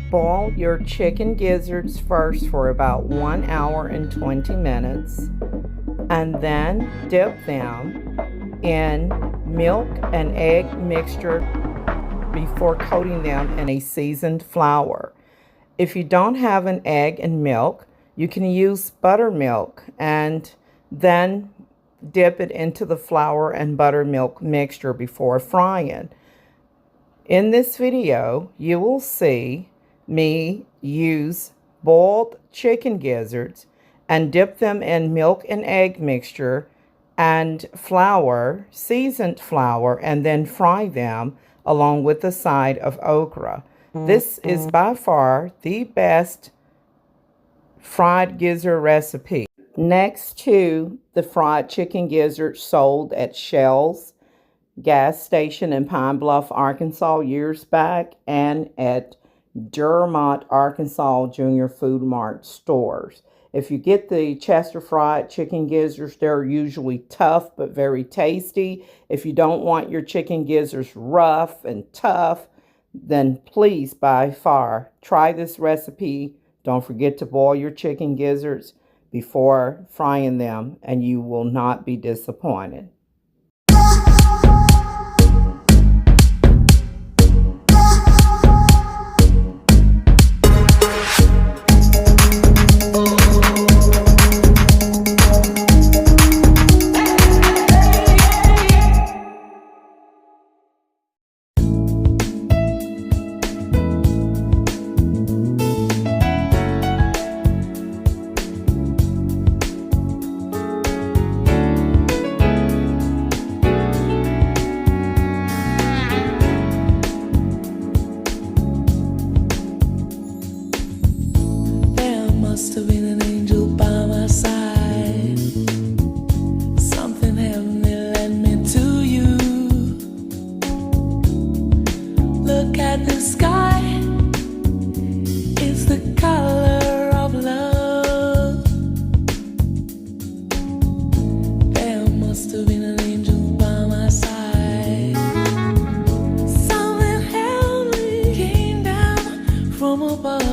Boil your chicken gizzards first for about 1 hour and 20 minutes, and then dip them in milk and egg mixture before coating them in a seasoned flour. If you don't have an egg and milk, you can use buttermilk and then dip it into the flour and buttermilk mixture before frying. In this video, you will see me use boiled chicken gizzards and dip them in milk and egg mixture and flour, seasoned flour, and then fry them along with a side of okra. This is by far the best fried gizzard recipe. Next to the fried chicken gizzards sold at Shell's gas station in Pine Bluff, Arkansas years back, and at DERMOTT, Arkansas Junior Food Mart stores. If you get the Chester fried chicken gizzards, they're usually tough but very tasty. If you don't want your chicken gizzards rough and tough, then please, by far, try this recipe. Don't forget to boil your chicken gizzards before frying them, and you will not be disappointed. Must have been an angel by my side. Something heavenly led me to you. Look at the sky, it's the color of love. There must have been an angel by my side. Something heavenly came down from above.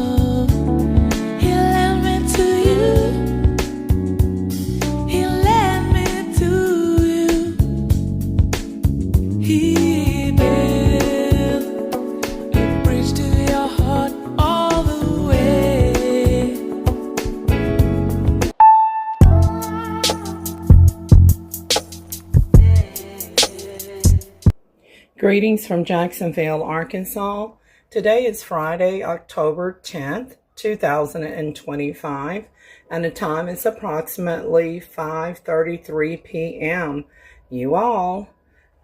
Greetings from Jacksonville, Arkansas. Today is Friday, October 10th, 2025, and the time is approximately 5:33 p.m. You all,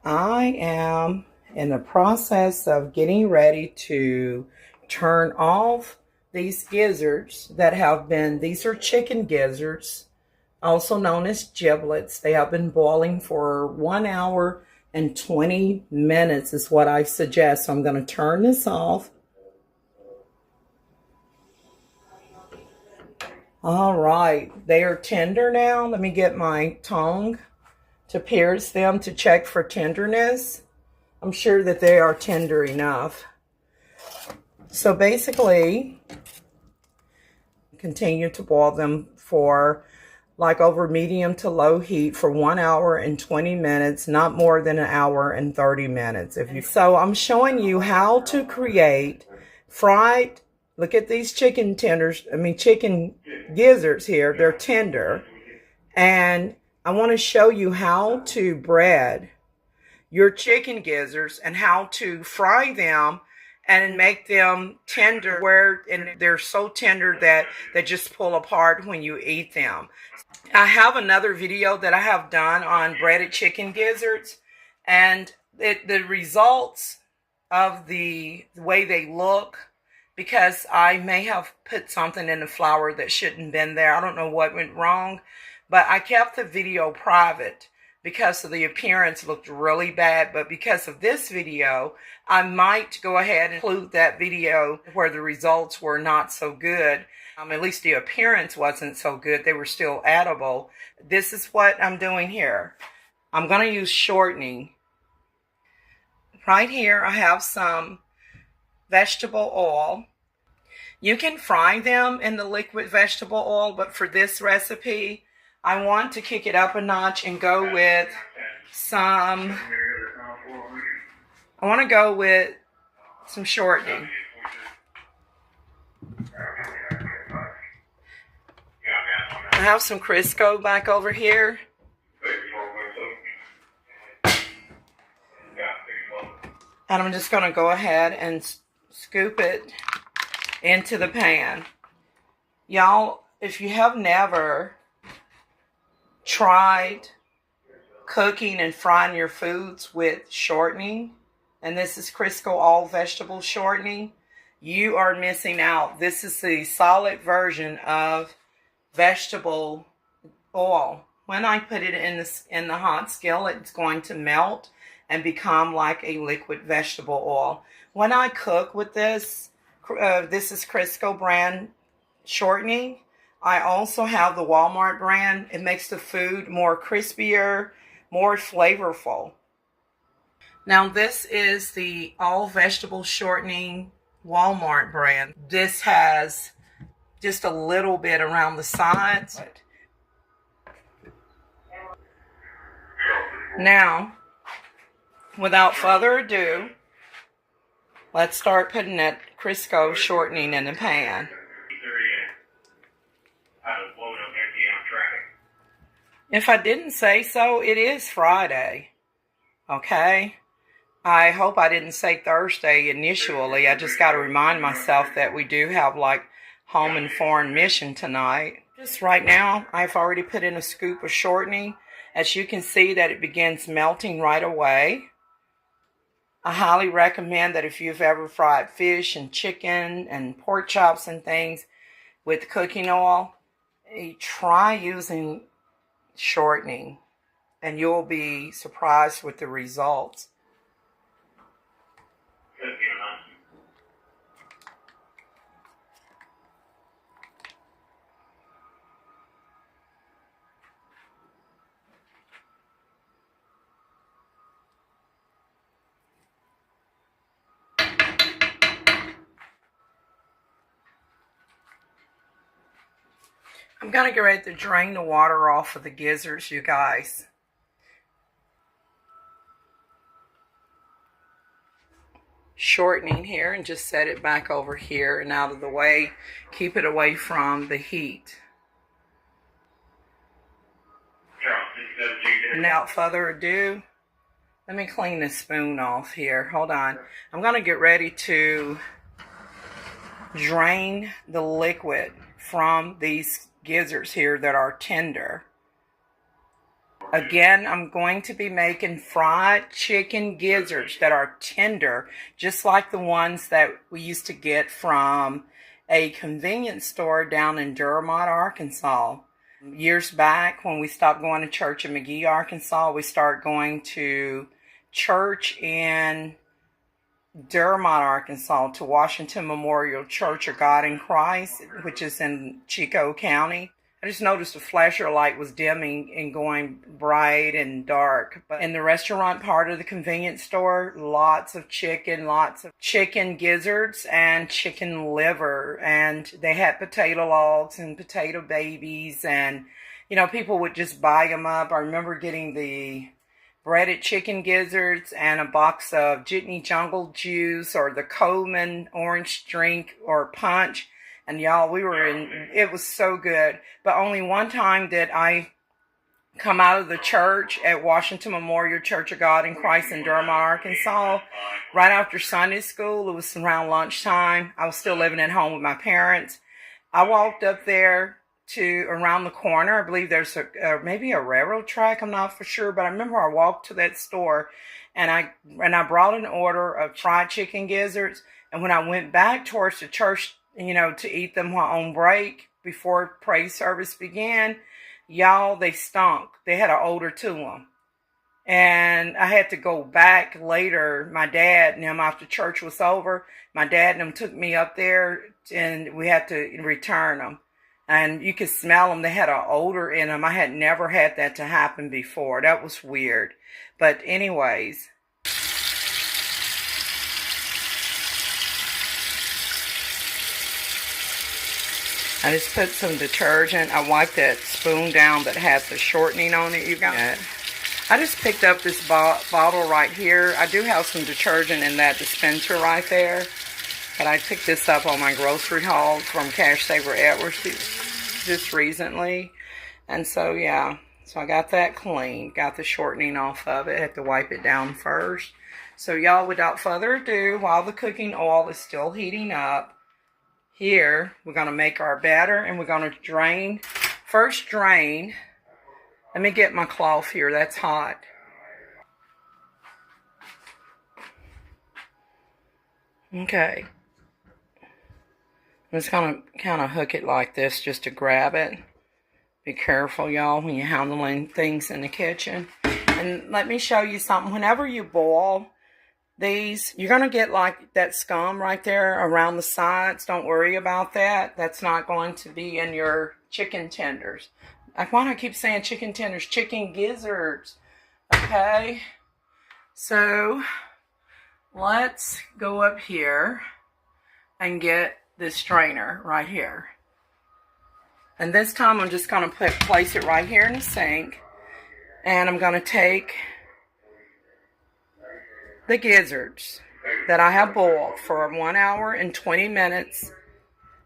I am in the process of getting ready to turn off these gizzards that have been, these are chicken gizzards, also known as giblets. They have been boiling for 1 hour and 20 minutes is what I suggest. So I'm going to turn this off. All right, they are tender now. Let me get my tongue to pierce them to check for tenderness. I'm sure that they are tender enough. So basically, continue to boil them for like over medium to low heat for 1 hour and 20 minutes, not more than 1 hour and 30 minutes. So I'm showing you how to create fried, look at these chicken gizzards here, they're tender. And I want to show you how to bread your chicken gizzards and how to fry them and make them tender and they're so tender that they just pull apart when you eat them. I have another video that I have done on breaded chicken gizzards, and the results of the way they look, because I may have put something in the flour that shouldn't have been there. I don't know what went wrong, but I kept the video private because of the appearance looked really bad. But because of this video, I might go ahead and include that video where the results were not so good. At least the appearance wasn't so good. They were still edible. This is what I'm doing here. I'm going to use shortening. Right here I have some vegetable oil. You can fry them in the liquid vegetable oil, but for this recipe, I want to kick it up a notch and go with some, I want to go with some shortening. I have some Crisco back over here. And I'm just going to go ahead and scoop it into the pan. Y'all, if you have never tried cooking and frying your foods with shortening, and this is Crisco all vegetable shortening, you are missing out. This is the solid version of vegetable oil. When I put it in the hot skillet, it's going to melt and become like a liquid vegetable oil. When I cook with this, this is Crisco brand shortening. I also have the Walmart brand. It makes the food more crispier, more flavorful. Now this is the all vegetable shortening Walmart brand. This has just a little bit around the sides. Now, without further ado, let's start putting that Crisco shortening in the pan. If I didn't say so, it is Friday, okay? I hope I didn't say Thursday initially. I just got to remind myself that we do have like home and foreign mission tonight. Just right now, I've already put in a scoop of shortening. As you can see that it begins melting right away. I highly recommend that if you've ever fried fish and chicken and pork chops and things with cooking oil, try using shortening and you'll be surprised with the results. I'm going to get ready to drain the water off of the gizzards, you guys. Shortening here and just set it back over here and out of the way. Keep it away from the heat. Without further ado, let me clean this spoon off here. Hold on. I'm going to get ready to drain the liquid from these gizzards here that are tender. Again, I'm going to be making fried chicken gizzards that are tender, just like the ones that we used to get from a convenience store down in DERMOTT, Arkansas. Years back, when we stopped going to church in McGee, Arkansas, we started going to church in DERMOTT, Arkansas, to Washington Memorial Church of God in Christ, which is in Chico County. I just noticed the flasher light was dimming and going bright and dark. But in the restaurant part of the convenience store, lots of chicken gizzards and chicken liver. And they had potato logs and potato babies. And, you know, people would just buy them up. I remember getting the breaded chicken gizzards and a box of Jitney Jungle Juice or the Coleman orange drink or punch. And y'all, we were in, it was so good. But only one time did I come out of the church at Washington Memorial Church of God in Christ in DERMOTT, Arkansas, right after Sunday school. It was around lunchtime. I was still living at home with my parents. I walked up there to around the corner. I believe there's maybe a railroad track. I'm not for sure, but I remember I walked to that store and I brought an order of fried chicken gizzards. And when I went back towards the church, you know, to eat them on break before praise service began, y'all, they stunk. They had an odor to them. And I had to go back later. My dad and them, after church was over, my dad and them took me up there and we had to return them. And you could smell them. They had an odor in them. I had never had that to happen before. That was weird. But anyways, I just put some detergent. I wiped that spoon down that has the shortening on it, you guys. I just picked up this bottle right here. I do have some detergent in that dispenser right there. But I picked this up on my grocery haul from Cash Saver Edwards just recently. And so, yeah. So I got that clean. Got the shortening off of it. Had to wipe it down first. So, y'all, without further ado, while the cooking oil is still heating up, here, we're going to make our batter, and we're going to drain. First drain. Let me get my cloth here. That's hot. Okay. I'm just going to kind of hook it like this just to grab it. Be careful, y'all, when you're handling things in the kitchen. And let me show you something. Whenever you boil these, you're going to get like that scum right there around the sides. Don't worry about that. That's not going to be in your chicken tenders. Why do I keep saying chicken tenders? Chicken gizzards. Okay. So, let's go up here and get this strainer right here. And this time I'm just going to place it right here in the sink. And I'm going to take the gizzards that I have boiled for 1 hour and 20 minutes.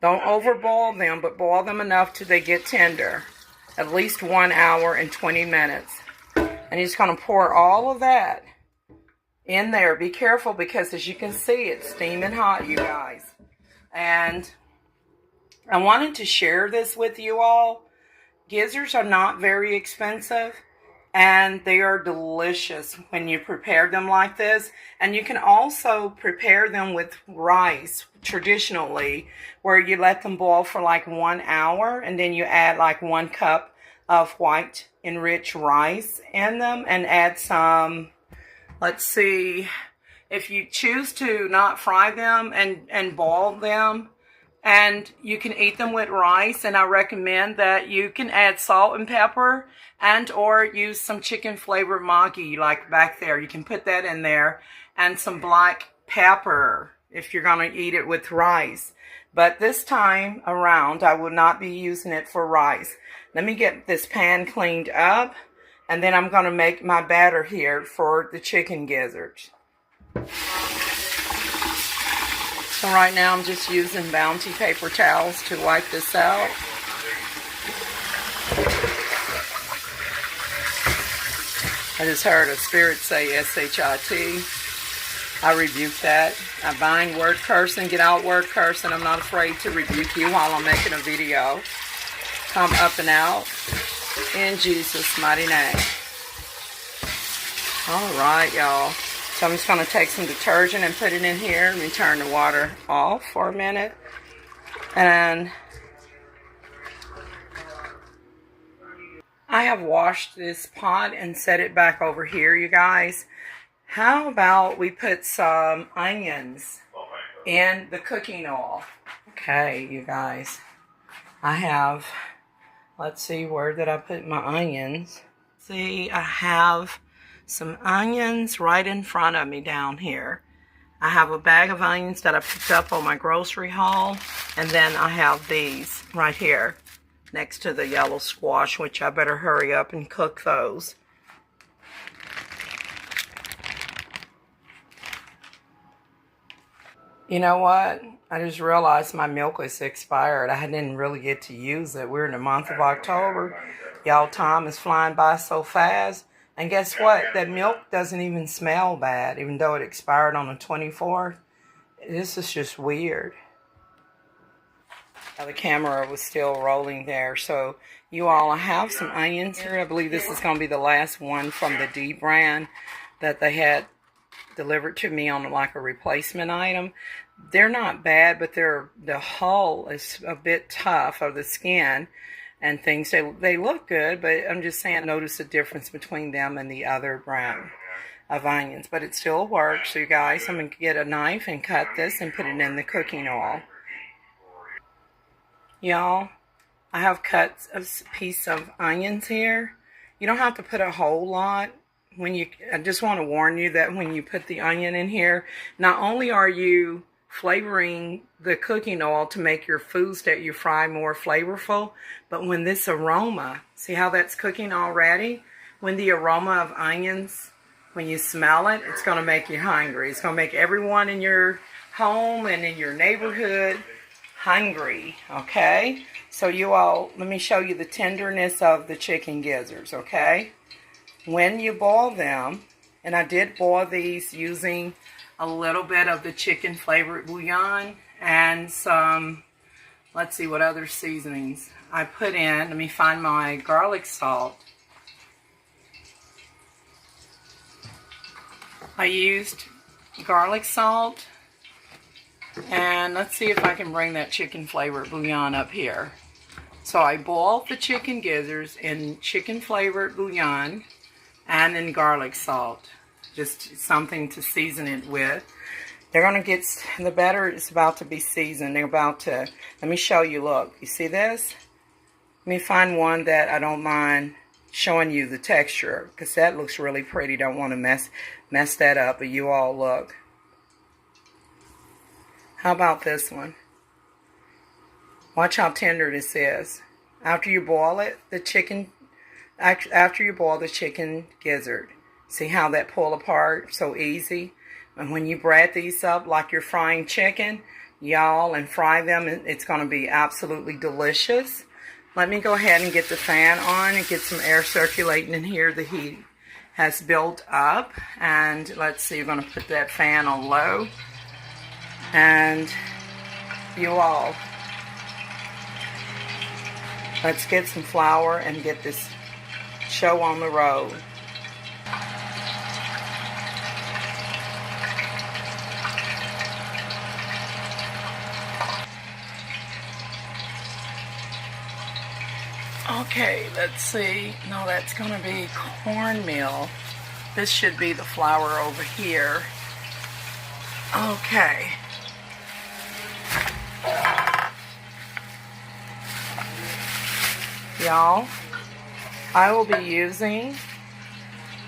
Don't overboil them, but boil them enough till they get tender. At least 1 hour and 20 minutes. And you're just going to pour all of that in there. Be careful because as you can see, it's steaming hot, you guys. And I wanted to share this with you all. Gizzards are not very expensive. And they are delicious when you prepare them like this. And you can also prepare them with rice traditionally, where you let them boil for like 1 hour. And then you add like 1 cup of white enriched rice in them. And add some, let's see, if you choose to not fry them and boil them, and you can eat them with rice, and I recommend that you can add salt and pepper and or use some chicken flavored Maggi like back there. You can put that in there, and some black pepper if you're going to eat it with rice. But this time around, I will not be using it for rice. Let me get this pan cleaned up, and then I'm going to make my batter here for the chicken gizzards. So right now I'm just using Bounty paper towels to wipe this out. I just heard a spirit say S-H-I-T. I rebuke that. I bind word cursing, get out word cursing. I'm not afraid to rebuke you while I'm making a video. Come up and out in Jesus' mighty name. Alright, y'all. So I'm just going to take some detergent and put it in here. Let me turn the water off for a minute. And I have washed this pot and set it back over here, you guys. How about we put some onions in the cooking oil? Okay, you guys. I have, let's see, where did I put my onions? See, I have some onions right in front of me down here. I have a bag of onions that I picked up on my grocery haul. And then I have these right here next to the yellow squash, which I better hurry up and cook those. You know what? I just realized my milk is expired. I didn't really get to use it. We're in the month of October. Y'all, time is flying by so fast. And guess what? That milk doesn't even smell bad, even though it expired on the 24th. This is just weird. The camera was still rolling there. So, you all, I have some onions here. I believe this is going to be the last one from the D brand that they had delivered to me on like a replacement item. They're not bad, but the hull is a bit tough, of the skin and things. They look good, but I'm just saying, notice the difference between them and the other brand of onions. But it still works. So you guys, I'm going to get a knife and cut this and put it in the cooking oil. Y'all, I have cut a piece of onions here. You don't have to put a whole lot. I just want to warn you that when you put the onion in here, not only are you flavoring the cooking oil to make your foods that you fry more flavorful. But when this aroma, see how that's cooking already? When the aroma of onions, when you smell it, it's going to make you hungry. It's going to make everyone in your home and in your neighborhood hungry, okay? So you all, let me show you the tenderness of the chicken gizzards, okay? When you boil them, and I did boil these using a little bit of the chicken flavored bouillon and some, let's see what other seasonings I put in. Let me find my garlic salt. I used garlic salt, and let's see if I can bring that chicken flavored bouillon up here. So I boiled the chicken gizzards in chicken flavored bouillon and in garlic salt. Just something to season it with. They're going to get, the batter is about to be seasoned. They're about to, let me show you, look. You see this? Let me find one that I don't mind showing you the texture, because that looks really pretty. Don't want to mess that up, but you all look. How about this one? Watch how tender this is. After you boil it, the chicken, after you boil the chicken gizzard, see how that pull apart so easy? And when you bread these up like you're frying chicken, y'all, and fry them, it's going to be absolutely delicious. Let me go ahead and get the fan on and get some air circulating in here. The heat has built up. And let's see, we're going to put that fan on low. And you all, let's get some flour and get this show on the road. Okay, let's see. No, that's going to be cornmeal. This should be the flour over here. Okay. Y'all, I will be using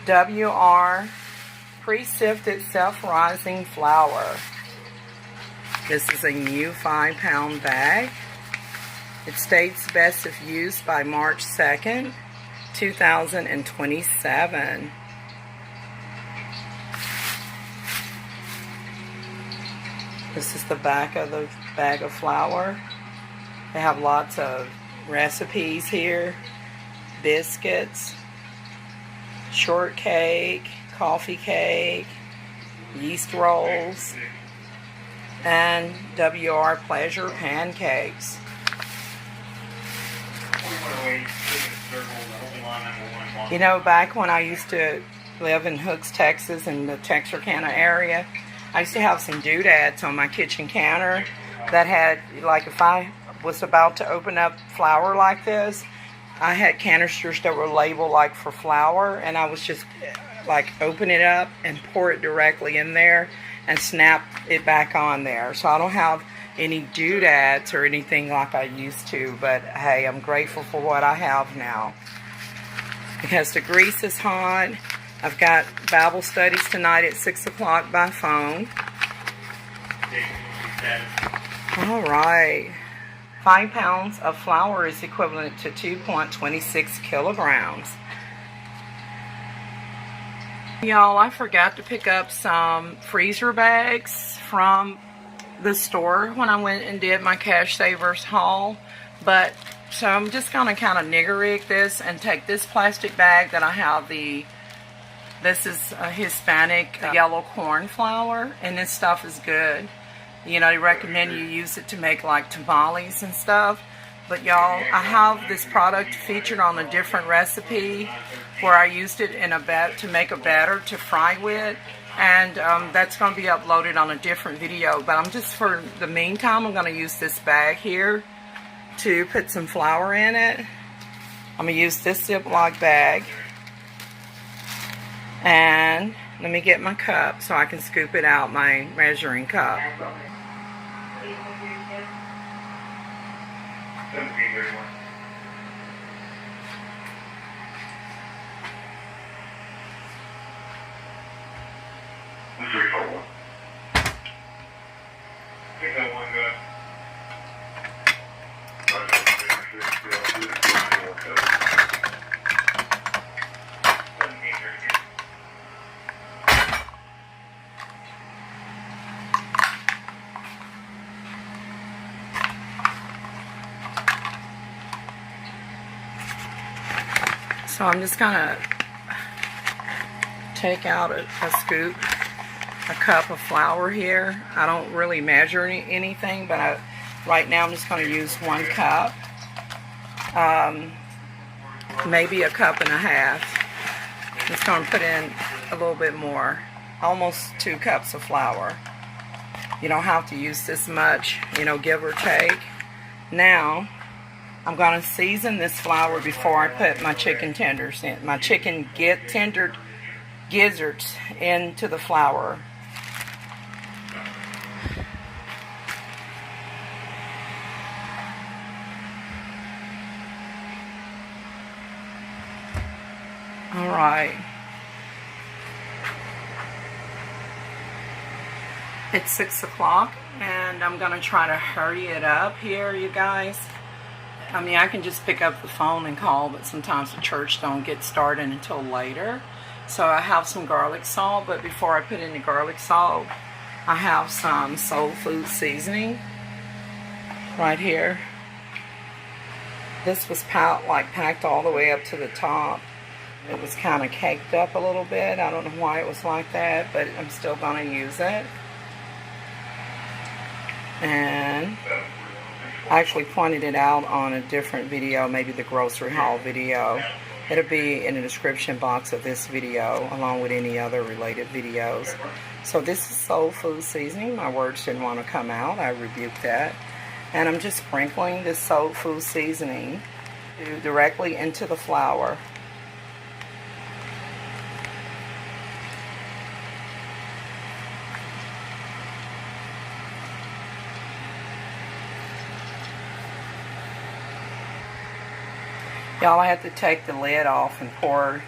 WR pre-sifted self-rising flour. This is a new 5-pound bag. It states best if used by March 2nd, 2027. This is the back of the bag of flour. They have lots of recipes here. Biscuits, shortcake, coffee cake, yeast rolls, and WR Pleasure pancakes. You know, back when I used to live in Hooks, Texas, in the Texarkana area, I used to have some doodads on my kitchen counter that had, like, if I was about to open up flour like this, I had canisters that were labeled like for flour, and I was just like open it up and pour it directly in there and snap it back on there. So I don't have any doodads or anything like I used to, but hey, I'm grateful for what I have now. Because the grease is hot. I've got Bible studies tonight at 6 o'clock by phone. All right. 5 pounds of flour is equivalent to 2.26 kilograms. Y'all, I forgot to pick up some freezer bags from the store when I went and did my Cash Savers haul. But so I'm just going to kind of nigger rig this and take this plastic bag that I have this is a Hispanic yellow corn flour, and this stuff is good. You know, they recommend you use it to make like tamales and stuff. But y'all, I have this product featured on a different recipe where I used it in to make a batter to fry with. And that's going to be uploaded on a different video. But I'm just, for the meantime, I'm going to use this bag here to put some flour in it. I'm going to use this Ziploc bag. And let me get my cup so I can scoop it out, my measuring cup. So I'm just gonna take out a scoop, a cup of flour here. I don't really measure anything, but right now I'm just going to use 1 cup, maybe a cup and a half. I'm just going to put in a little bit more, almost 2 cups of flour. You don't have to use this much, you know, give or take. Now I'm going to season this flour before I put my chicken tenders in, my chicken tendered gizzards into the flour. All right. It's 6 o'clock and I'm going to try to hurry it up here, you guys. I mean, I can just pick up the phone and call, but sometimes the church don't get started until later. So I have some garlic salt, but before I put in the garlic salt, I have some soul food seasoning right here. This was packed all the way up to the top. It was kind of caked up a little bit. I don't know why it was like that, but I'm still going to use it. And I actually pointed it out on a different video, maybe the grocery haul video. It'll be in the description box of this video, along with any other related videos. So this is soul food seasoning. My words didn't want to come out. I rebuked that. And I'm just sprinkling this soul food seasoning directly into the flour. Y'all, I have to take the lid off and pour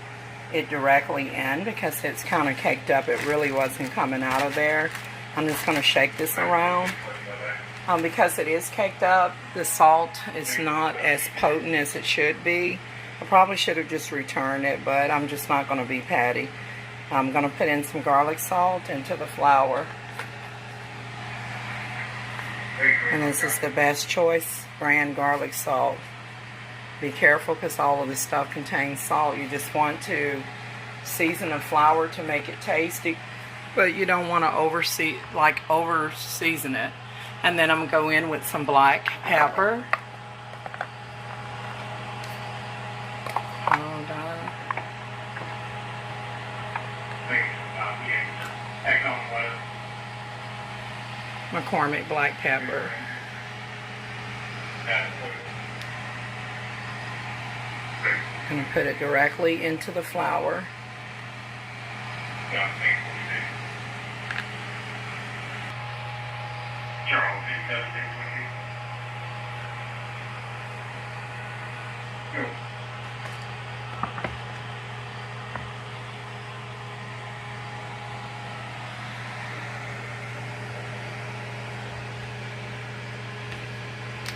it directly in because it's kind of caked up. It really wasn't coming out of there. I'm just going to shake this around. Because it is caked up, the salt is not as potent as it should be. I probably should have just returned it, but I'm just not going to be patty. I'm going to put in some garlic salt into the flour. And this is the best choice brand garlic salt. Be careful because all of this stuff contains salt. You just want to season the flour to make it tasty, but you don't want to over season it. And then I'm going to go in with some black pepper. Hold on. McCormick black pepper. I'm going to put it directly into the flour.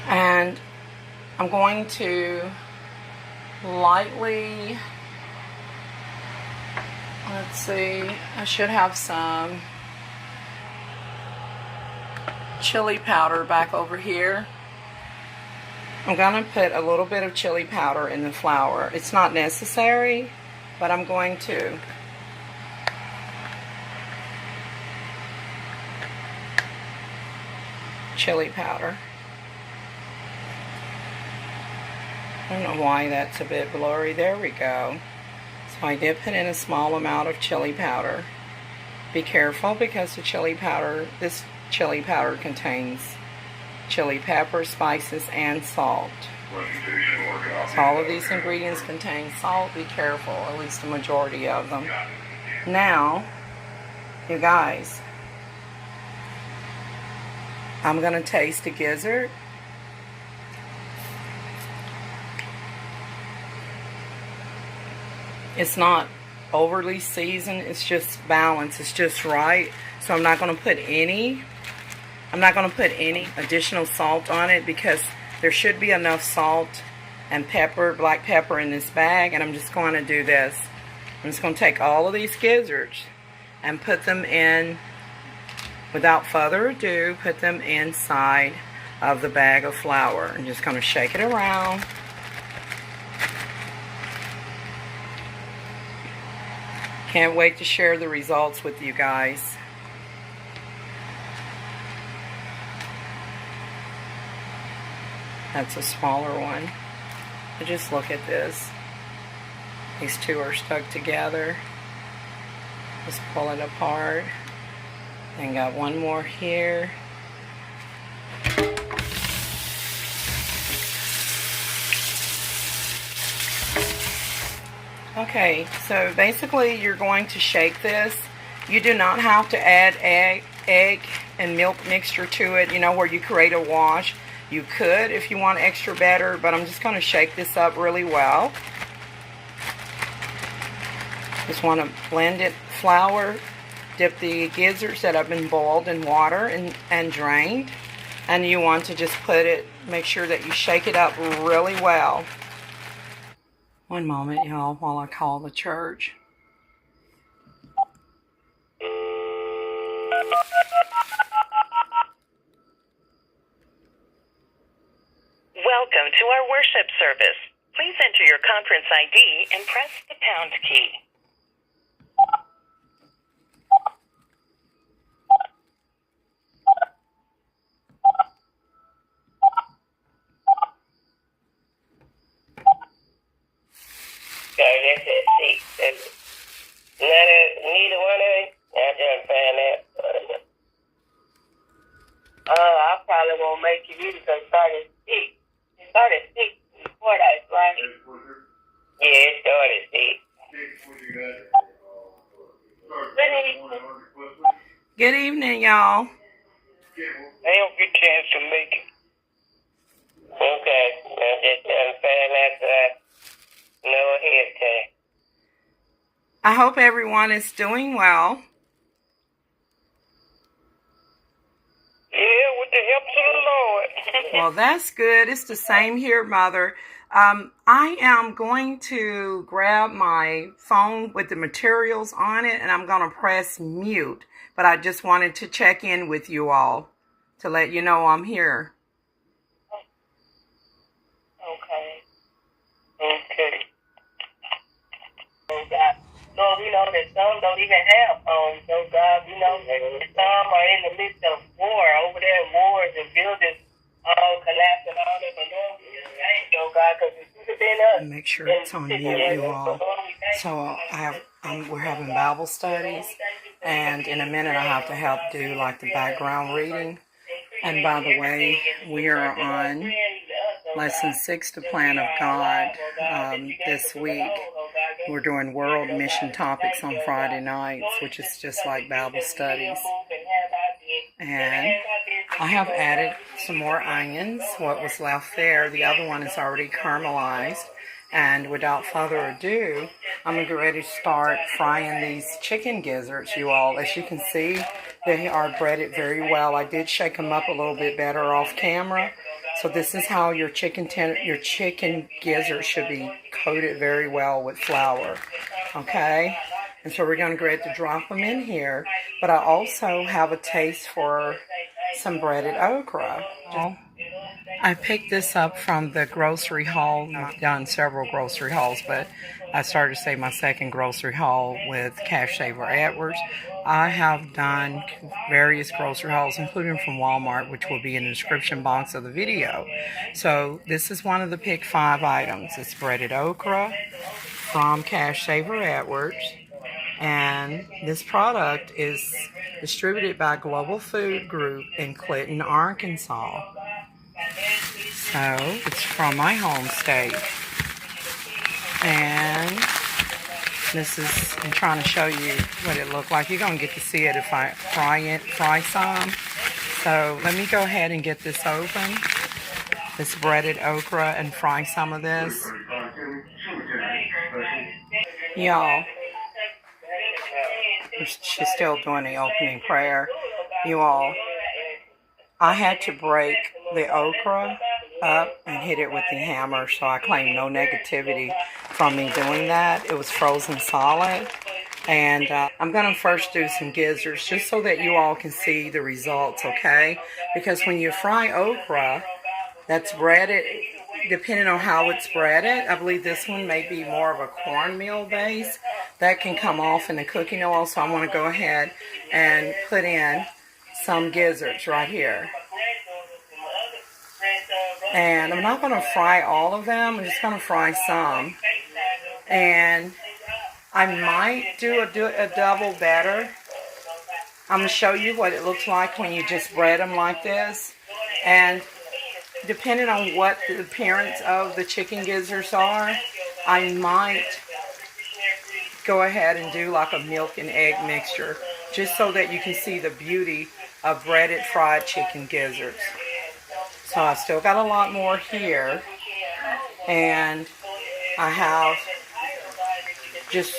And I'm going to lightly, let's see, I should have some chili powder back over here. I'm going to put a little bit of chili powder in the flour. It's not necessary, but I'm going to. Chili powder. I don't know why that's a bit blurry. There we go. So I did put in a small amount of chili powder. Be careful because the chili powder, this chili powder contains chili pepper, spices, and salt. So all of these ingredients contain salt. Be careful, at least the majority of them. Now, you guys, I'm going to taste the gizzard. It's not overly seasoned, it's just balanced, it's just right. So I'm not going to put any additional salt on it because there should be enough salt and pepper, black pepper in this bag. And I'm just going to do this. I'm just going to take all of these gizzards and put them in, without further ado, put them inside of the bag of flour. I'm just going to shake it around. Can't wait to share the results with you guys. That's a smaller one. But just look at this. These two are stuck together. Just pull it apart. And got one more here. Okay, so basically you're going to shake this. You do not have to add egg and milk mixture to it, you know, where you create a wash. You could if you want extra better, but I'm just going to shake this up really well. Just want to blend it, flour, dip the gizzards that have been boiled in water and drained. And you want to just put it, make sure that you shake it up really well. One moment, y'all, while I call the church. Welcome to our worship service. Please enter your conference ID and press the pound key. That's it. See, neither one of it. I just found that. I probably won't make it either because it started sick. It started sick before that, right? Yeah, it started sick. Good evening, y'all. They don't get a chance to make it. Okay. I'm just trying to find out no head tag. I hope everyone is doing well. Yeah, with the help of the Lord. Well, that's good. It's the same here, Mother. I am going to grab my phone with the materials on it, and I'm going to press mute. But I just wanted to check in with you all to let you know I'm here. Okay. Oh God. Lord, we know that some don't even have homes. Oh God, we know that some are in the midst of war over there, wars and buildings all collapsing, all that. But Lord, we just thank you, oh God, because it could have been us. Make sure it's on mute, you all. So we're having Bible studies, and in a minute I have to help do like the background reading. And by the way, we are on Lesson 6, The Plan of God, this week. We're doing world mission topics on Friday nights, which is just like Bible studies. And I have added some more onions, what was left there. The other one is already caramelized. And without further ado, I'm going to get ready to start frying these chicken gizzards, you all. As you can see, they are breaded very well. I did shake them up a little bit better off camera. So this is how your chicken gizzards should be coated very well with flour. Okay? And so we're going to get ready to drop them in here. But I also have a taste for some breaded okra. I picked this up from the grocery haul. I've done several grocery hauls, but I started to say my second grocery haul with Cash Saver Edwards. I have done various grocery hauls, including from Walmart, which will be in the description box of the video. So this is one of the pick 5 items. It's breaded okra from Cash Saver Edwards. And this product is distributed by Global Food Group in Clinton, Arkansas. So it's from my home state. And this is, I'm trying to show you what it looked like. You're going to get to see it if I fry some. So let me go ahead and get this open, this breaded okra, and fry some of this. Y'all, she's still doing the opening prayer. You all, I had to break the okra up and hit it with the hammer, so I claim no negativity from me doing that. It was frozen solid. And I'm going to first do some gizzards just so that you all can see the results, okay? Because when you fry okra that's breaded, depending on how it's breaded, I believe this one may be more of a cornmeal base. that can come off in the cooking oil. So I want to go ahead and put in some gizzards right here. And I'm not going to fry all of them. I'm just going to fry some. And I might do a double batter. I'm going to show you what it looks like when you just bread them like this. And depending on what the appearance of the chicken gizzards are, I might go ahead and do like a milk and egg mixture, just so that you can see the beauty of breaded fried chicken gizzards. So I still got a lot more here, and I have just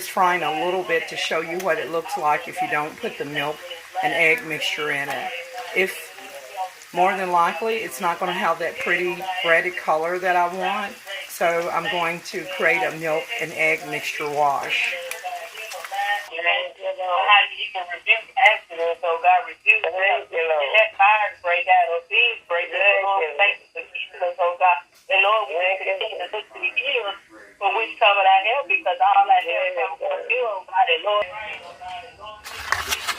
frying a little bit to show you what it looks like if you don't put the milk and egg mixture in it. If more than likely it's not going to have that pretty breaded color that I want, so I'm going to create a milk and egg mixture wash. How you can reduce accidents, so God reduce let fires break out or thieves break out, so God, the Lord will continue to look to the hills for which covered our help, because all our help comes from you, oh God, and Lord.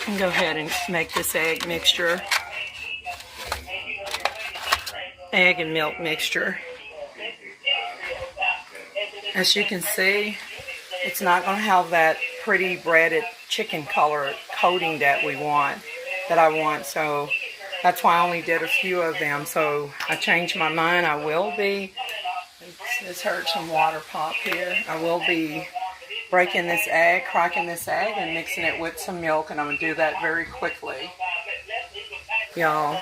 And go ahead and make this egg mixture, egg and milk mixture. As you can see, it's not going to have that pretty breaded chicken color coating that I want, so that's why I only did a few of them. So I changed my mind. I will be, it's heard some water pop here, I will be breaking this egg, cracking this egg, and mixing it with some milk, and I'm going to do that very quickly. Y'all,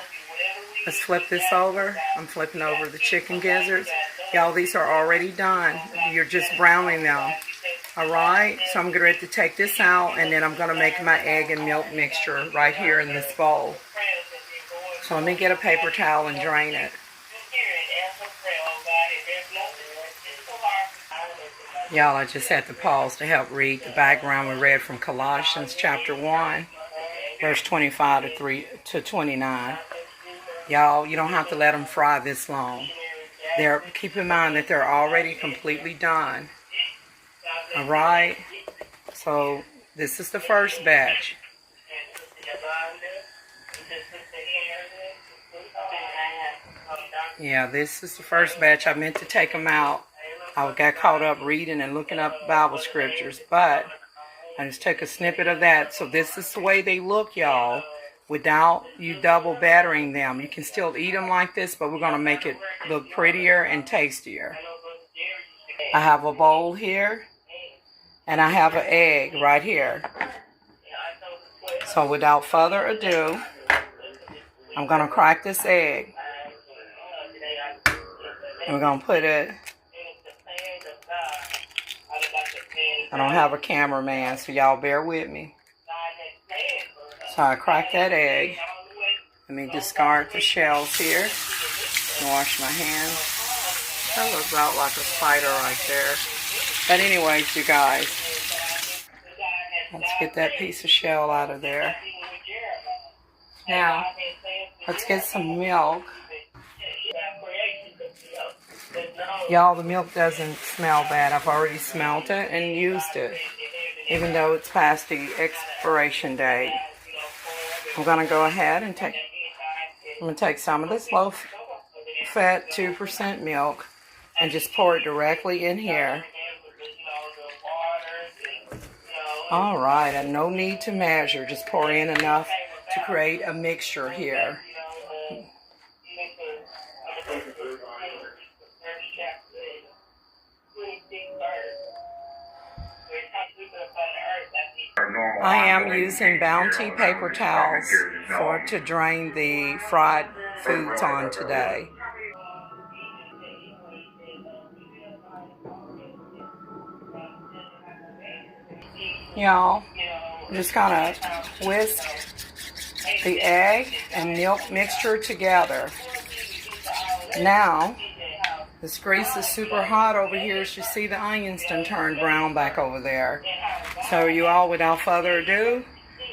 let's flip this over. I'm flipping over the chicken gizzards. Y'all, these are already done. You're just browning them. Alright, so I'm going to take this out, and then I'm going to make my egg and milk mixture right here in this bowl. So let me get a paper towel and drain it. Y'all, I just had to pause to help read the background we read from Colossians chapter 1, verse 25 to 29. Y'all, you don't have to let them fry this long. Keep in mind that they're already completely done. Alright, so this is the first batch. Yeah, this is the first batch. I meant to take them out. I got caught up reading and looking up Bible scriptures, but I just took a snippet of that. So this is the way they look, y'all, without you double battering them. You can still eat them like this, but we're going to make it look prettier and tastier. I have a bowl here, and I have an egg right here. So without further ado, I'm going to crack this egg. And we're going to put it, I don't have a cameraman, so y'all bear with me. So I cracked that egg. Let me discard the shells here and wash my hands. That looks about like a spider right there. But anyways, you guys, let's get that piece of shell out of there. Now, let's get some milk. Y'all, the milk doesn't smell bad. I've already smelled it and used it, even though it's past the expiration date. I'm going to go ahead and take some of this low-fat 2% milk and just pour it directly in here. Alright, and no need to measure. Just pour in enough to create a mixture here. I am using Bounty paper towels to drain the fried foods on today. Y'all, just kind of whisk the egg and milk mixture together. Now, this grease is super hot over here. As you see, the onions done turned brown back over there. So you all, without further ado,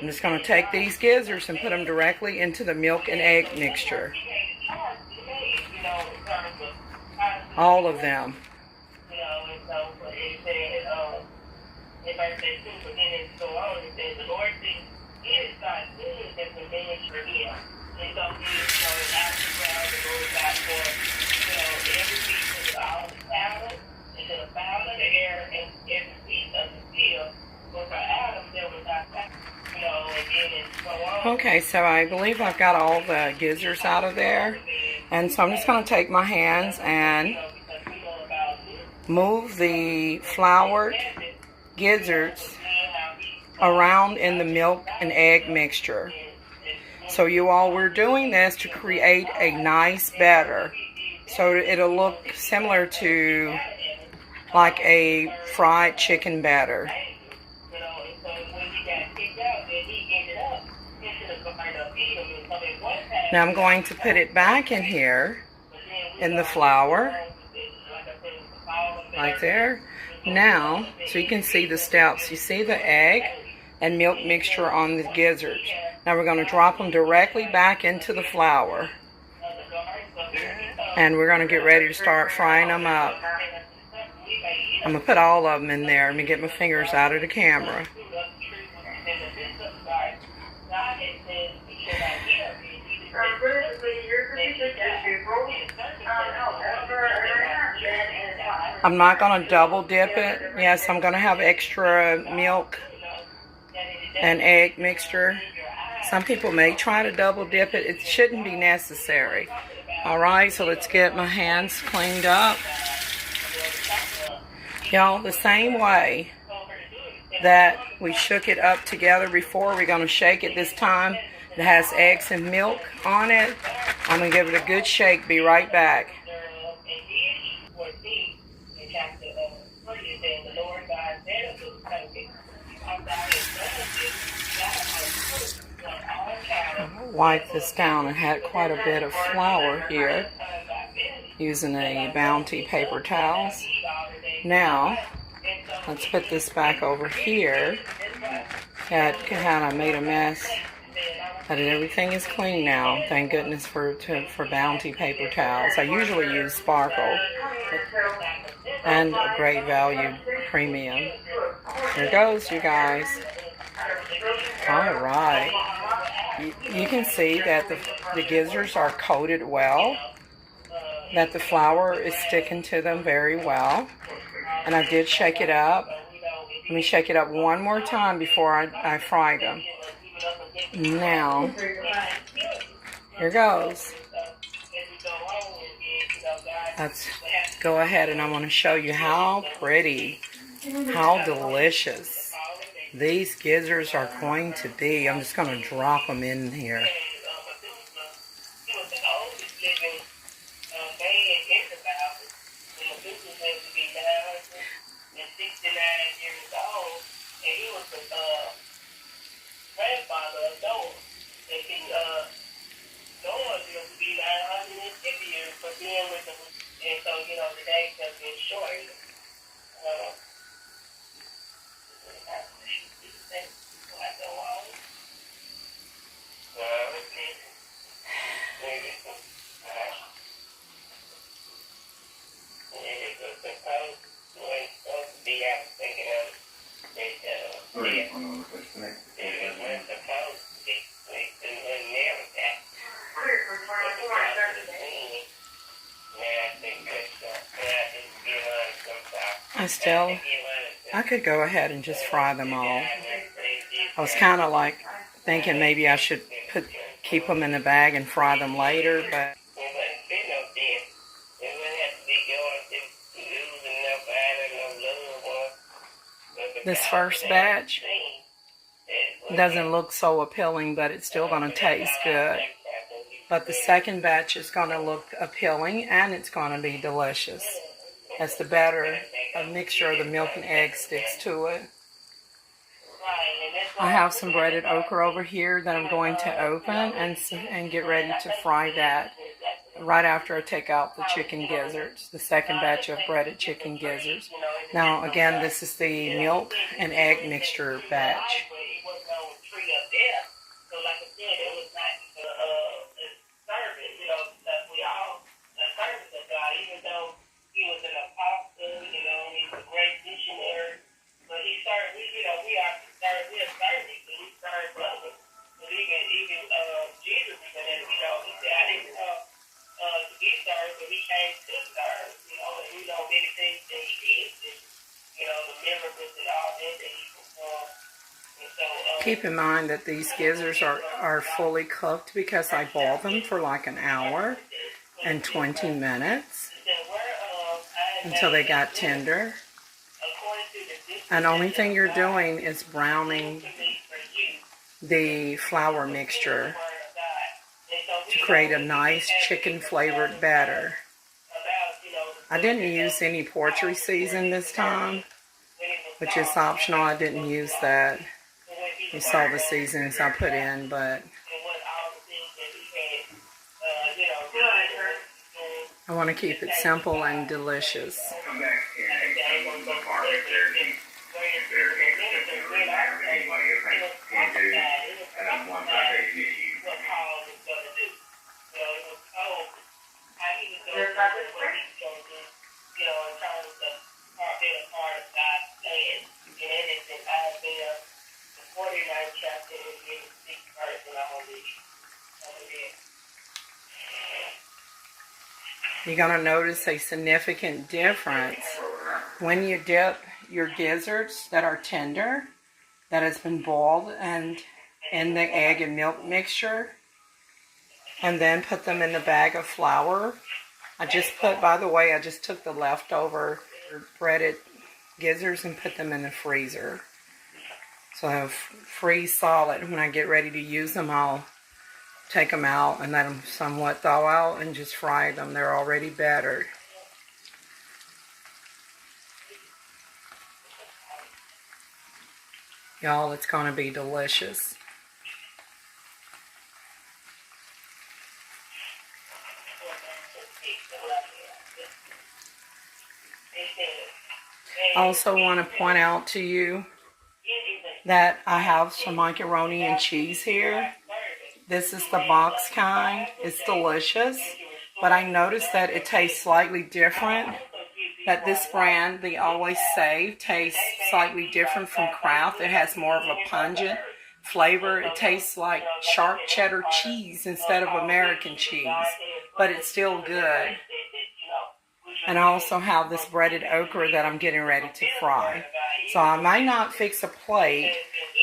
I'm just going to take these gizzards and put them directly into the milk and egg mixture. All of them. birthday too, but then it's go on and says the Lord says it is not good that the man for him. And so he, after the ground, the Lord got for, every piece of all the powder, and then the fowl of the air, and every piece of the field. But for Adam, there was not and then it's so on. Okay, so I believe I've got all the gizzards out of there. And so I'm just going to take my hands and move the floured gizzards around in the milk and egg mixture. So you all, we're doing this to create a nice batter. So it'll look similar to like a fried chicken batter. Now I'm going to put it back in here in the flour, right there. Now, so you can see the steps. You see the egg and milk mixture on the gizzards. Now we're going to drop them directly back into the flour. And we're going to get ready to start frying them up. I'm going to put all of them in there. Let me get my fingers out of the camera. I'm not going to double dip it. Yes, I'm going to have extra milk and egg mixture. Some people may try to double dip it. It shouldn't be necessary. Alright, so let's get my hands cleaned up. Y'all, the same way that we shook it up together before, we're going to shake it this time. It has eggs and milk on it. I'm going to give it a good shake. Be right back. I'll wipe this down. I had quite a bit of flour here using a Bounty paper towels. Now, let's put this back over here. I made a mess. But everything is clean now. Thank goodness for Bounty paper towels. I usually use Sparkle and a Great Value Premium. Here goes, you guys. All right. You can see that the gizzards are coated well, that the flour is sticking to them very well. And I did shake it up. Let me shake it up one more time before I fry them. Now, here goes. Let's go ahead and I want to show you how pretty, how delicious these gizzards are going to be. I'm just going to drop them in here. Grandfather of Noah, and Noah will be 950 years for being with them, and so the days have been short. I could go ahead and just fry them all. I was kind of like thinking maybe I should keep them in the bag and fry them later, but this first batch doesn't look so appealing, but it's still going to taste good. But the second batch is going to look appealing and it's going to be delicious as the batter, a mixture of the milk and egg sticks to it. I have some breaded okra over here that I'm going to open and get ready to fry that right after I take out the chicken gizzards, the second batch of breaded chicken gizzards. Now again, this is the milk and egg mixture batch. He was an apostle, he's a great missionary, but he started but he came to serve, and many things that he did, the miracles and all that he performed. And so, Keep in mind that these gizzards are fully cooked because I boiled them for like an hour and 20 minutes until they got tender. And the only thing you're doing is browning the flour mixture to create a nice chicken flavored batter. I didn't use any poultry season this time, which is optional. I didn't use that. You saw the seasonings I put in, but I want to keep it simple and delicious. You're going to notice a significant difference when you dip your gizzards that are tender, that has been boiled and in the egg and milk mixture, and then put them in the bag of flour. I just took the leftover breaded gizzards and put them in the freezer. So they'll freeze solid. When I get ready to use them, I'll take them out and let them somewhat thaw out and just fry them. They're already battered. Y'all, it's going to be delicious. I also want to point out to you that I have some macaroni and cheese here. This is the box kind. It's delicious, but I noticed that it tastes slightly different. That this brand, the Always Save, tastes slightly different from Kraft. It has more of a pungent flavor. It tastes like sharp cheddar cheese instead of American cheese, but it's still good. And I also have this breaded okra that I'm getting ready to fry. So I might not fix a plate,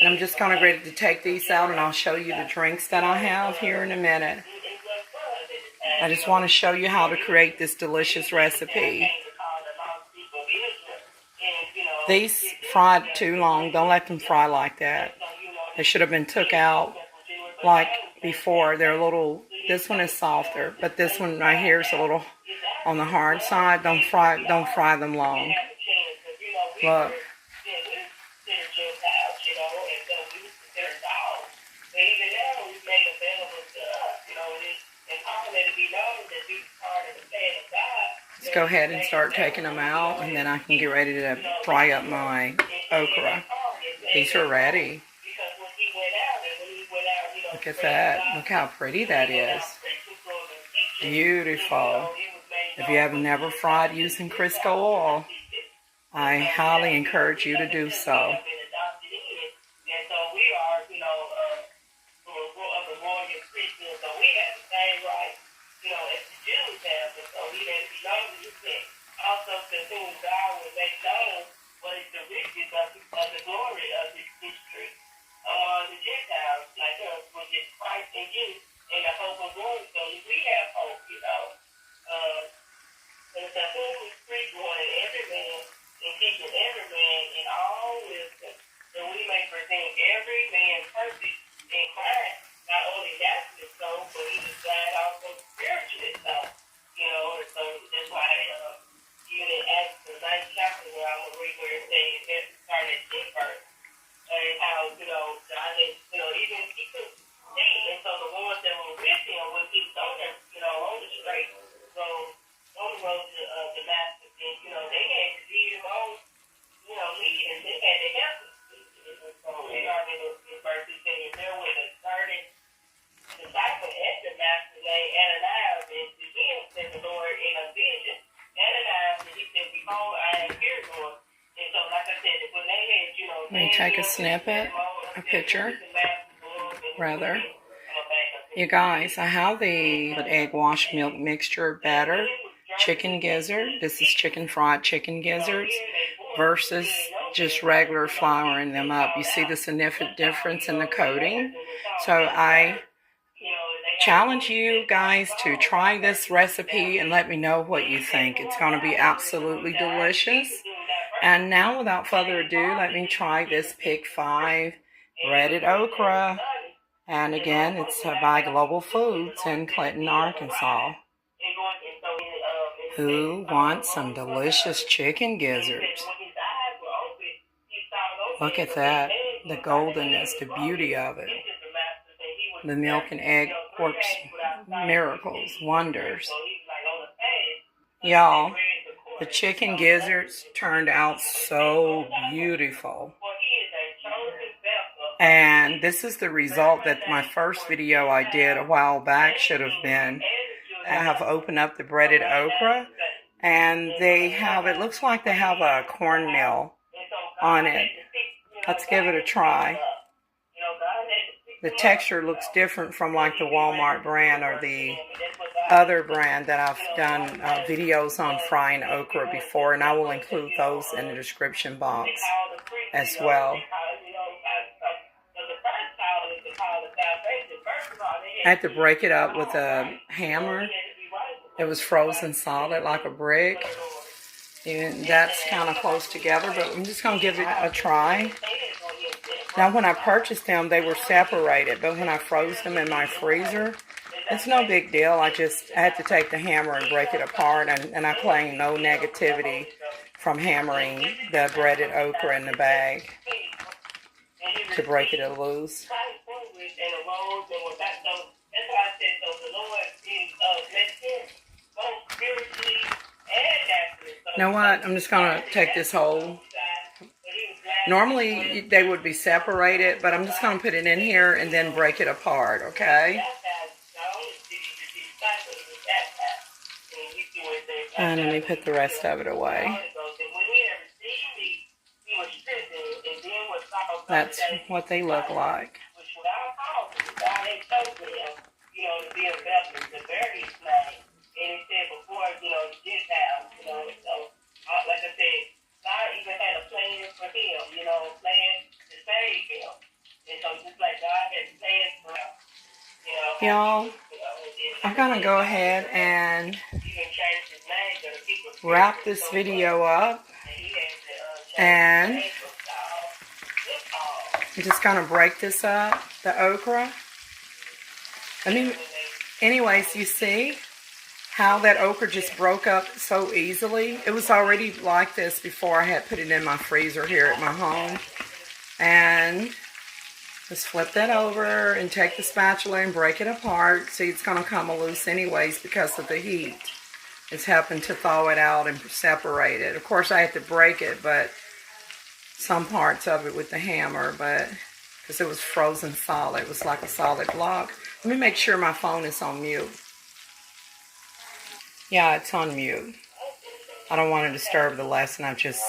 and I'm just kind of ready to take these out, and I'll show you the drinks that I have here in a minute. I just want to show you how to create this delicious recipe. These fried too long. Don't let them fry like that. They should have been took out like before. They're a little, this one is softer, but this one right here is a little on the hard side. Don't fry them long. Look. Let's go ahead and start taking them out, and then I can get ready to fry up my okra. These are ready. Look at that. Look how pretty that is. Beautiful. If you have never fried using Crisco oil, I highly encourage you to do so. Also, to whom God will make known what is the riches of the glory of his mystery among the Gentiles, like us, which is Christ in you, and the hope of glory. So we have hope, And to whom is free in every man, and teaching every man in all wisdom, so we may present every man perfect in Christ, not only naturally so, but even glad also spiritually so. And so that's why even in Acts, the 9th chapter, where I'm going to read where it says, let's start at Gizzard, and how, God is, even he could see, and so the ones that were with him would keep on them, on the straight road, on the road to Damascus, and, they had to lead him on, lead, and they had to help him. So we are in verse 2 saying, there was a certain disciple at Damascus named Ananias, and to him said the Lord in a vision, Ananias, and he said, behold, I am here, Lord. And so, like I said, when they had, Let me take a snippet, a picture, rather. You guys, I have the egg wash milk mixture batter, chicken gizzard. This is chicken fried chicken gizzards versus just regular flouring them up. You see the significant difference in the coating. So I challenge you guys to try this recipe and let me know what you think. It's going to be absolutely delicious. And now, without further ado, let me try this Pick 5 breaded okra. And again, it's by Global Foods in Clinton, Arkansas. Who wants some delicious chicken gizzards? Look at that, the goldenness, the beauty of it. The milk and egg works miracles, wonders. Y'all, the chicken gizzards turned out so beautiful. And this is the result that my first video I did a while back should have been. I have opened up the breaded okra, and they have, it looks like they have a cornmeal on it. Let's give it a try. The texture looks different from like the Walmart brand or the other brand that I've done videos on frying okra before, and I will include those in the description box as well. I had to break it up with a hammer. It was frozen solid like a brick. And that's kind of close together, but I'm just going to give it a try. Now, when I purchased them, they were separated, but when I froze them in my freezer, it's no big deal. I had to take the hammer and break it apart, and I claim no negativity from hammering the breaded okra in the bag to break it loose. You know what? I'm just going to take this whole. Normally they would be separated, but I'm just going to put it in here and then break it apart, okay? And let me put the rest of it away. That's what they look like. Y'all, I'm going to go ahead and wrap this video up, and I'm just going to break this up, the okra. Anyways, you see how that okra just broke up so easily? It was already like this before I had put it in my freezer here at my home. And just flip that over and take the spatula and break it apart. See, it's going to come loose anyways because of the heat. It's happened to thaw it out and separate it. Of course, I had to break it, but some parts of it with the hammer, but because it was frozen solid. It was like a solid block. Let me make sure my phone is on mute. Yeah, it's on mute. I don't want to disturb the lesson. I just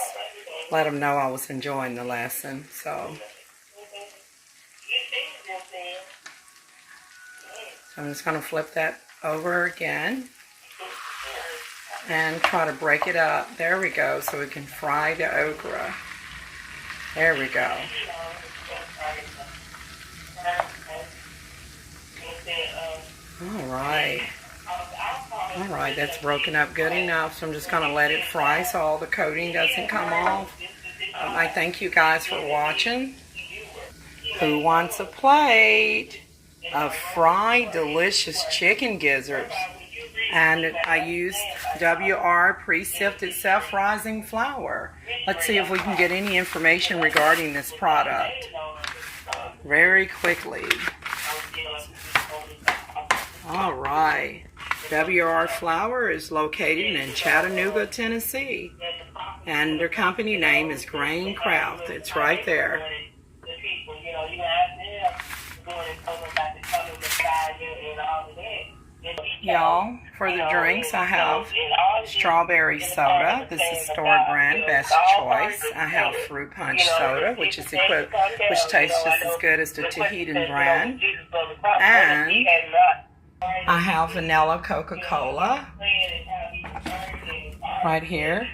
let them know I was enjoying the lesson. So I'm just going to flip that over again and try to break it up. There we go, so we can fry the okra. There we go. All right, that's broken up good enough, so I'm just going to let it fry so all the coating doesn't come off. I thank you guys for watching. Who wants a plate of fried delicious chicken gizzards? And I used WR pre-sifted self-rising flour. Let's see if we can get any information regarding this product very quickly. All right. WR Flour is located in Chattanooga, Tennessee. And their company name is Grain Craft. It's right there. Y'all, for the drinks, I have strawberry soda. This is store brand, best choice. I have fruit punch soda, which tastes just as good as the Tahitian brand. And I have vanilla Coca-Cola right here.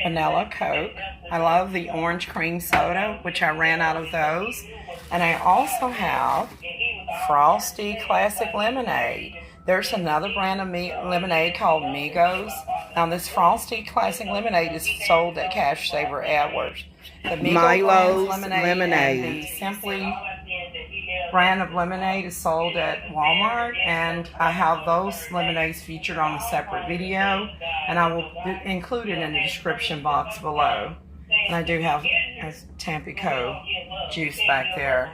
Vanilla Coke. I love the orange cream soda, which I ran out of those. And I also have Frosty Classic Lemonade. There's another brand of lemonade called Migos. Now this Frosty Classic Lemonade is sold at Cash Saver Edwards. The Milo's Lemonade. And the Simply brand of lemonade is sold at Walmart, and I have those lemonades featured on a separate video, and I will include it in the description box below. And I do have a Tampico juice back there.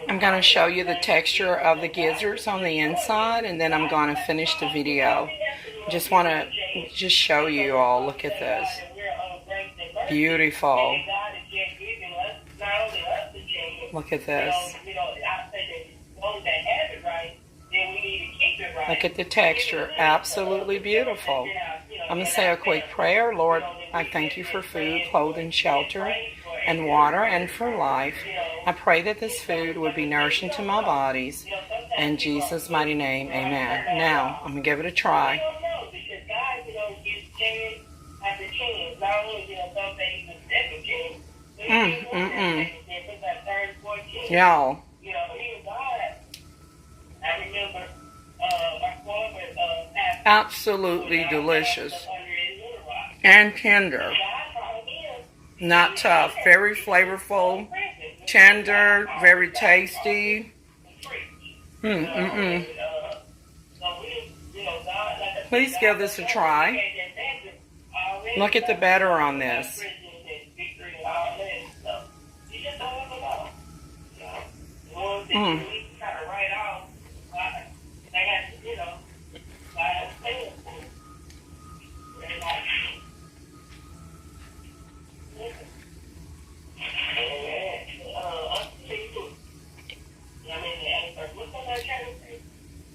I'm going to show you the texture of the gizzards on the inside, and then I'm going to finish the video. Just want to show you all. Look at this. Beautiful. Look at this. Look at the texture. Absolutely beautiful. I'm going to say a quick prayer. Lord, I thank you for food, clothing, shelter, and water, and for life. I pray that this food would be nourishing to my bodies. In Jesus' mighty name, amen. Now, I'm going to give it a try. Y'all. Absolutely delicious and tender. Not tough. Very flavorful, tender, very tasty. Please give this a try. Look at the batter on this.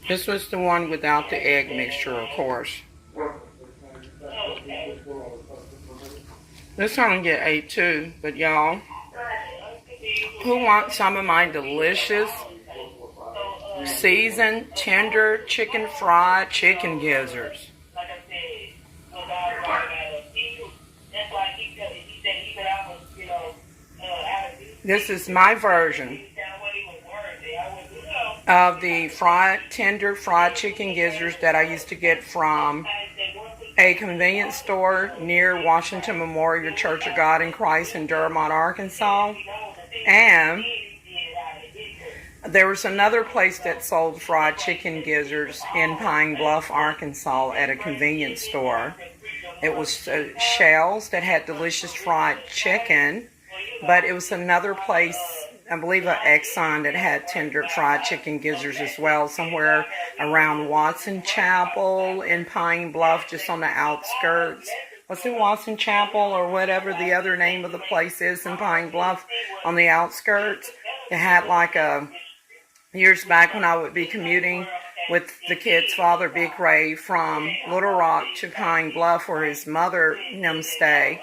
This was the one without the egg mixture, of course. This one get 8 too, but y'all, who wants some of my delicious, seasoned, tender, fried chicken gizzards? This is my version of the tender fried chicken gizzards that I used to get from a convenience store near Washington Memorial Church of God in Christ in DERMOTT, Arkansas. And there was another place that sold fried chicken gizzards in Pine Bluff, Arkansas at a convenience store. It was shells that had delicious fried chicken, but it was another place, I believe an Exxon, that had tender fried chicken gizzards as well, somewhere around Watson Chapel in Pine Bluff, just on the outskirts. Was it Watson Chapel or whatever the other name of the place is in Pine Bluff on the outskirts? It had like years back when I would be commuting with the kid's father, Big Ray, from Little Rock to Pine Bluff where his mother stay,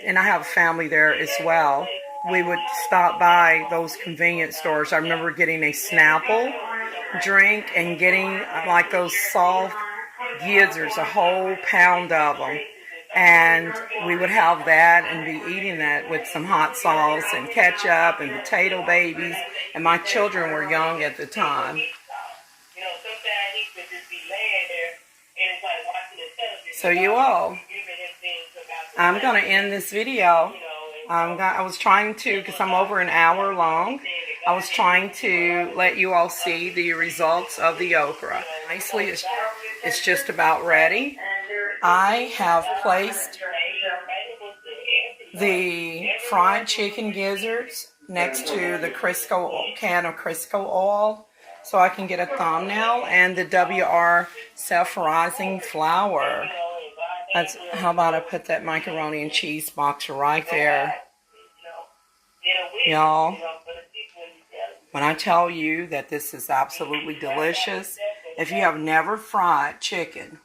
and I have a family there as well. We would stop by those convenience stores. I remember getting a Snapple drink and getting like those soft gizzards, a whole pound of them. And we would have that and be eating that with some hot sauce and ketchup and potato babies. And my children were young at the time. So you all, I'm going to end this video. I was trying to, because I'm over an hour long, I was trying to let you all see the results of the okra. Nicely, it's just about ready. I have placed the fried chicken gizzards next to the can of Crisco oil so I can get a thumbnail, and the WR self-rising flour. How about I put that macaroni and cheese box right there. Y'all, when I tell you that this is absolutely delicious, if you have never fried chicken,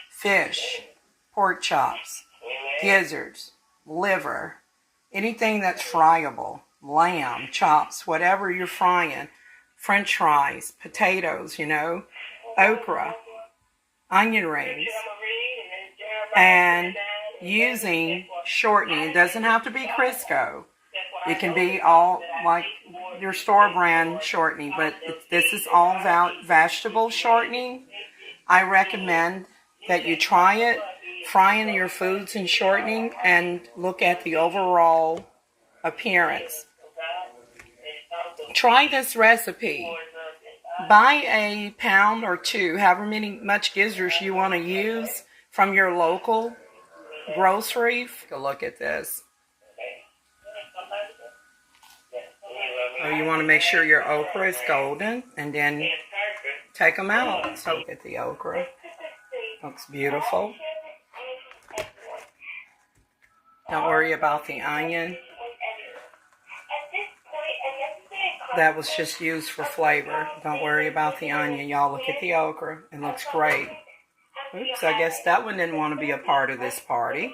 fish, pork chops, gizzards, liver, anything that's friable, lamb, chops, whatever you're frying, french fries, potatoes, okra, onion rings, and using shortening. It doesn't have to be Crisco. It can be all like your store brand shortening, but this is all vegetable shortening. I recommend that you try it, frying your foods in shortening, and look at the overall appearance. Try this recipe. Buy a pound or two, however much gizzards you want to use from your local grocery. Go look at this. So you want to make sure your okra is golden, and then take them out. So look at the okra. Looks beautiful. Don't worry about the onion. That was just used for flavor. Don't worry about the onion. Y'all, look at the okra. It looks great. Oops, I guess that one didn't want to be a part of this party.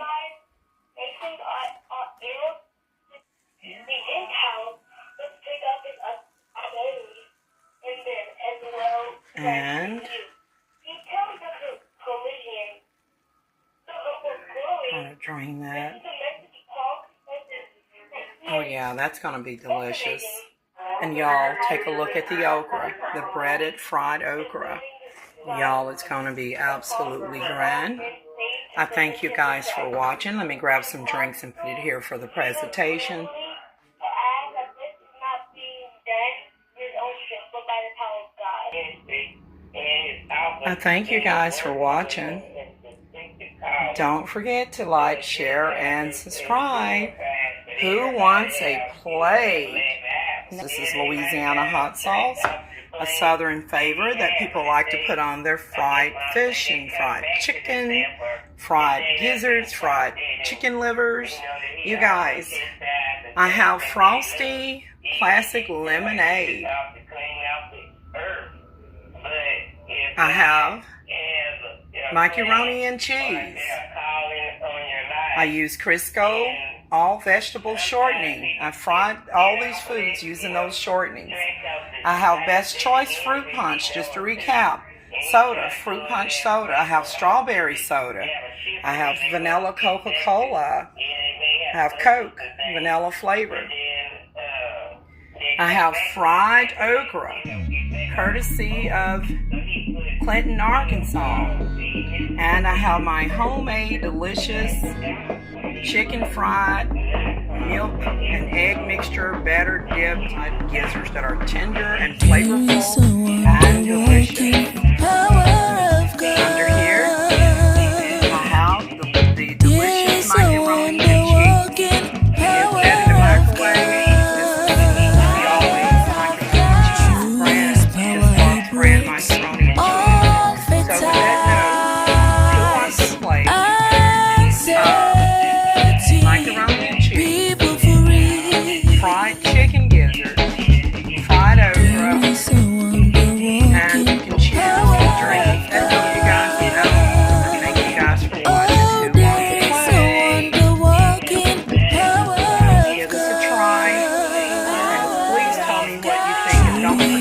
And trying to drain that. Oh yeah, that's going to be delicious. And y'all, take a look at the okra, the breaded fried okra. Y'all, it's going to be absolutely grand. I thank you guys for watching. Let me grab some drinks and put it here for the presentation. I thank you guys for watching. Don't forget to like, share, and subscribe. Who wants a plate? This is Louisiana hot sauce, a southern favorite that people like to put on their fried fish and fried chicken, fried gizzards, fried chicken livers. You guys, I have frosty classic lemonade. I have macaroni and cheese. I use Crisco all vegetable shortening. I fried all these foods using those shortenings. I have Best Choice fruit punch, just to recap. Soda, fruit punch soda. I have strawberry soda. I have vanilla Coca-Cola. I have Coke, vanilla flavor. I have fried okra, courtesy of Clinton, Arkansas. And I have my homemade delicious chicken fried milk and egg mixture batter dipped gizzards that are tender and flavorful and delicious. Under here, I have the delicious macaroni and cheese. Get that in the microwave. This is we always like to brand macaroni and cheese. So with that note, who wants to play? Macaroni and cheese, fried chicken gizzards, fried okra, and you can choose to drink. That's all you guys know. Thank you guys for watching. Who wants to play? Give us a try, and please tell me what you think. And don't forget